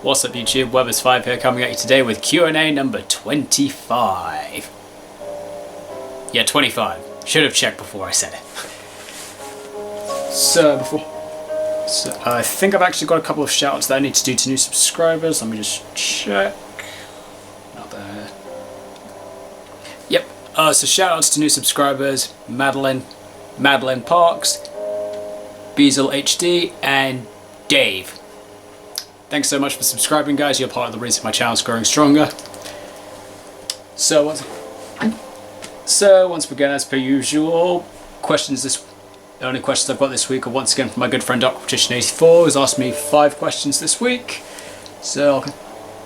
What's up YouTube, Webberz05 here coming at you today with Q&A number 25. Yeah, 25. Should have checked before I said it. So I think I've actually got a couple of shoutouts that I need to do to new subscribers. Let me just check. Not there. Yep. So shoutouts to new subscribers: Madeline Parks, Beazle HD, and Dave. Thanks so much for subscribing, guys. You're part of the reason my channel's growing stronger. So once again, as per usual, the only questions I've got this week are once again from my good friend Petition84, who's asked me 5 questions this week.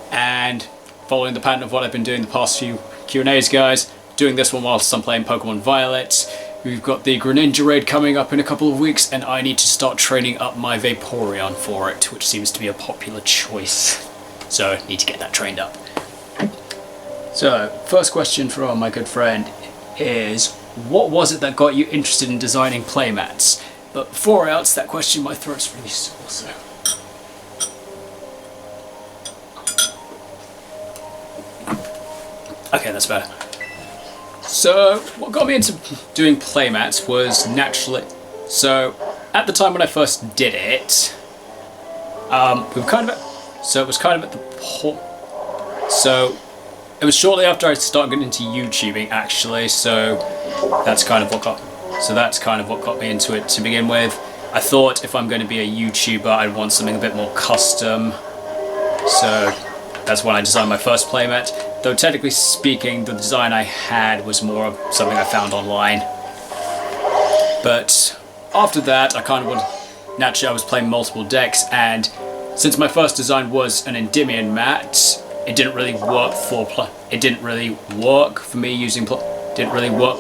And following the pattern of what I've been doing the past few Q&As, guys, doing this one whilst I'm playing Pokemon Violet. We've got the Greninja raid coming up in a couple of weeks, and I need to start training up my Vaporeon for it, which seems to be a popular choice. So I need to get that trained up. So, first question from my good friend is, what was it that got you interested in designing playmats? But before I answer that question, my throat's really sore, so... Okay, that's better. So, what got me into doing playmats was naturally... So, at the time when I first did it, it was kind of at the point... So, it was shortly after I started getting into YouTubing, actually, so that's kind of what got me into it to begin with. I thought if I'm going to be a YouTuber, I'd want something a bit more custom, so that's when I designed my first playmat. Though technically speaking, the design I had was more of something I found online. But after that, naturally I was playing multiple decks, and since my first design was an Endymion mat, it didn't really work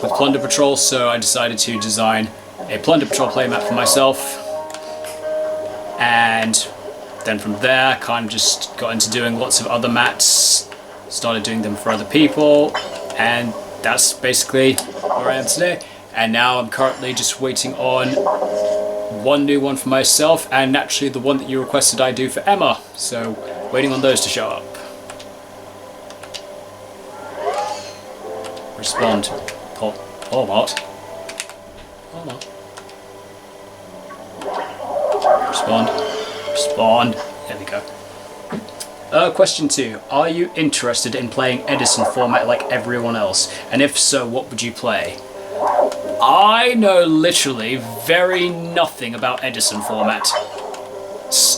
with Plunder Patrol, so I decided to design a Plunder Patrol playmat for myself. And then from there, kind of just got into doing lots of other mats, started doing them for other people, and that's basically where I am today. And now I'm currently just waiting on one new one for myself, and naturally the one that you requested I do for Emma, so waiting on those to show up. Respond. Oh, what? Hold on. Respond. There we go. Question 2. Are you interested in playing Edison format like everyone else? And if so, what would you play? I know literally very nothing about Edison format.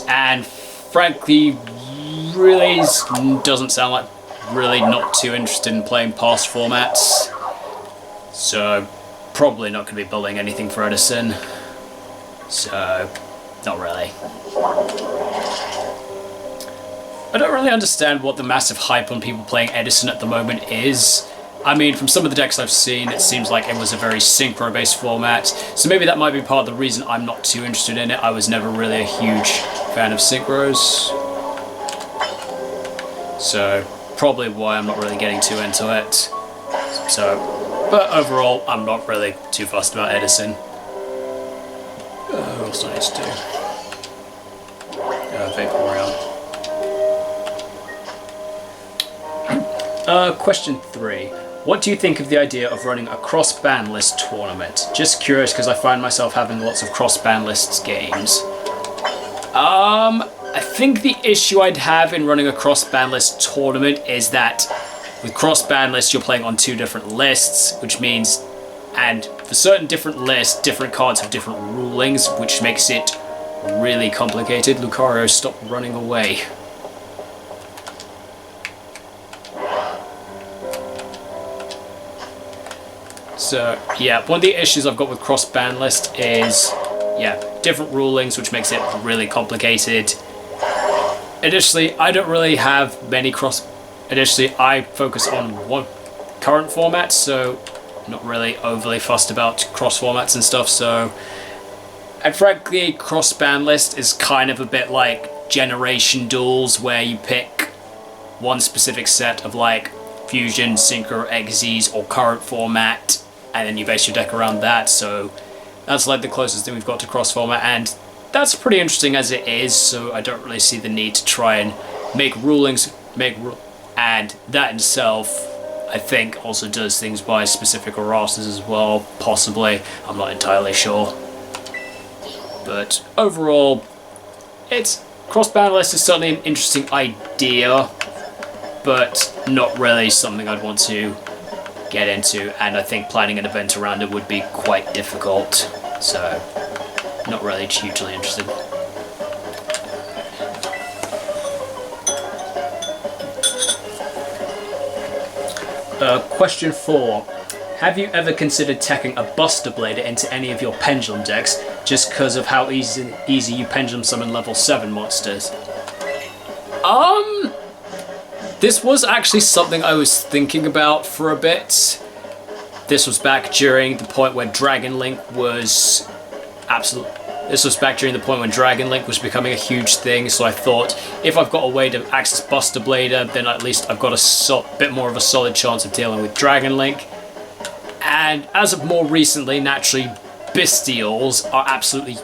And frankly, really doesn't sound like really not too interested in playing past formats. So, probably not going to be building anything for Edison. So, not really. I don't really understand what the massive hype on people playing Edison at the moment is. I mean, from some of the decks I've seen, it seems like it was a very synchro-based format, so maybe that might be part of the reason I'm not too interested in it. I was never really a huge fan of synchros. So, probably why I'm not really getting too into it. So, but overall, I'm not really too fussed about Edison. What else do I need to do? Vaporeon. Question 3. What do you think of the idea of running a cross-ban list tournament? Just curious because I find myself having lots of cross-ban lists games. I think the issue I'd have in running a cross-ban list tournament is that with cross-ban lists you're playing on 2 different lists, which means, and for certain different lists, different cards have different rulings, which makes it really complicated. Lucario, stop running away. So, yeah, one of the issues I've got with cross-ban list is, yeah, different rulings, which makes it really complicated. Additionally, I don't really have many Additionally, I focus on one current format, so I'm not really overly fussed about cross formats and stuff, so... And frankly, cross-ban list is kind of a bit like generation duels, where you pick one specific set of, like, Fusion, Synchro, Xyz, or current format, and then you base your deck around that, so that's like the closest thing we've got to cross format, and that's pretty interesting as it is, so I don't really see the need to try and make rulings, and that in itself, I think, also does things by specific erratas as well, possibly. I'm not entirely sure. But overall, cross-band list is certainly an interesting idea, but not really something I'd want to get into, and I think planning an event around it would be quite difficult, so not really hugely interested. Question 4. Have you ever considered tacking a Buster Blader into any of your Pendulum decks just because of how easy you Pendulum summon level 7 monsters? This was actually something I was thinking about for a bit. This was back during the point where Dragon Link was becoming a huge thing, so I thought if I've got a way to access Buster Blader, then at least I've got a bit more of a solid chance of dealing with Dragon Link. And as of more recently, naturally, Bestials are absolutely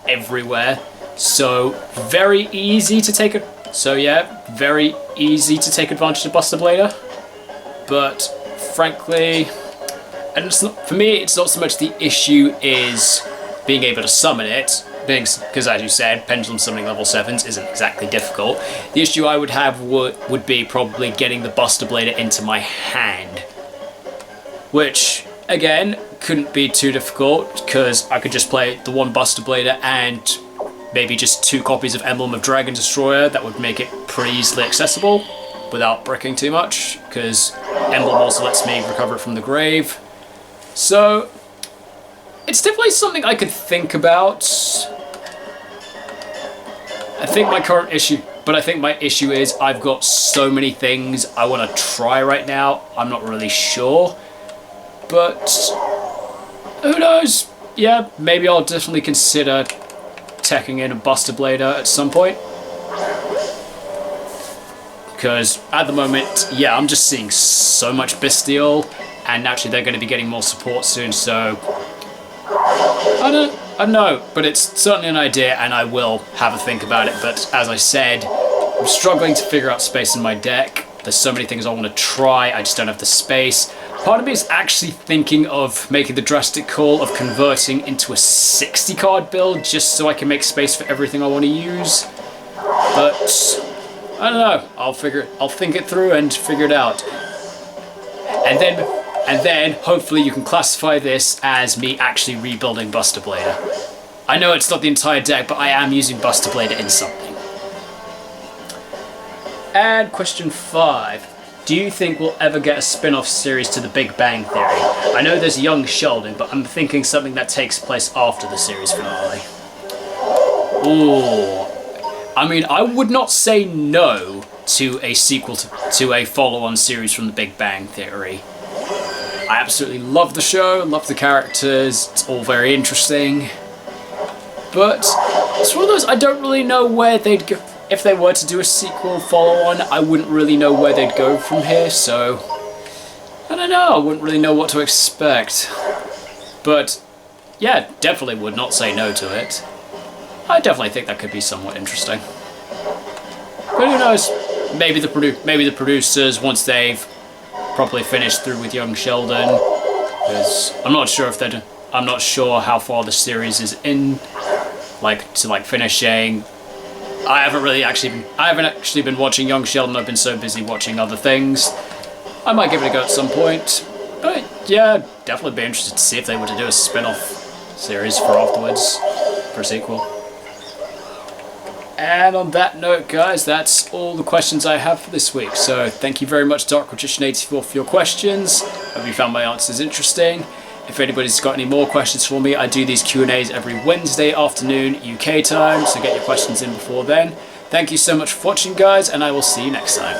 everywhere, so very easy to take very easy to take advantage of Buster Blader. But frankly, and for me, it's not so much the issue is being able to summon it, because as you said, Pendulum summoning level 7s isn't exactly difficult. The issue I would have would be probably getting the Buster Blader into my hand, which again couldn't be too difficult because I could just play the one Buster Blader and maybe just 2 copies of Emblem of Dragon Destroyer. That would make it pretty easily accessible without bricking too much, because Emblem also lets me recover it from the grave. So it's definitely something I could think about. I think my issue is I've got so many things I want to try right now. I'm not really sure, but who knows? Yeah, maybe I'll definitely consider teching in a Buster Blader at some point. Because at the moment, yeah, I'm just seeing so much Bestial, and naturally they're going to be getting more support soon, so I don't know, but it's certainly an idea, and I will have a think about it. But as I said, I'm struggling to figure out space in my deck. There's so many things I want to try, I just don't have the space. Part of me is actually thinking of making the drastic call of converting into a 60 card build just so I can make space for everything I want to use. But I don't know, I'll think it through and figure it out. And then hopefully you can classify this as me actually rebuilding Buster Blader. I know it's not the entire deck, but I am using Buster Blader in something. And question 5. Do you think we'll ever get a spin-off series to The Big Bang Theory? I know there's Young Sheldon, but I'm thinking something that takes place after the series finale. Ooh. I mean, I would not say no to a sequel to a follow-on series from The Big Bang Theory. I absolutely love the show, love the characters, it's all very interesting. But it's one of those, I don't really know where they'd go. If they were to do a sequel follow-on, I wouldn't really know where they'd go from here, so I don't know, I wouldn't really know what to expect. But yeah, definitely would not say no to it. I definitely think that could be somewhat interesting. But who knows, maybe the producers, once they've properly finished through with Young Sheldon, because I'm not sure how far the series is in, to finishing. I haven't actually been watching Young Sheldon. I've been so busy watching other things. I might give it a go at some point, but yeah, definitely be interested to see if they were to do a spin-off series for afterwards, for a sequel. And on that note, guys, that's all the questions I have for this week. So thank you very much, Dark Magician 84, for your questions. Hope you found my answers interesting. If anybody's got any more questions for me, I do these Q&As every Wednesday afternoon UK time, so get your questions in before then. Thank you so much for watching, guys, and I will see you next time.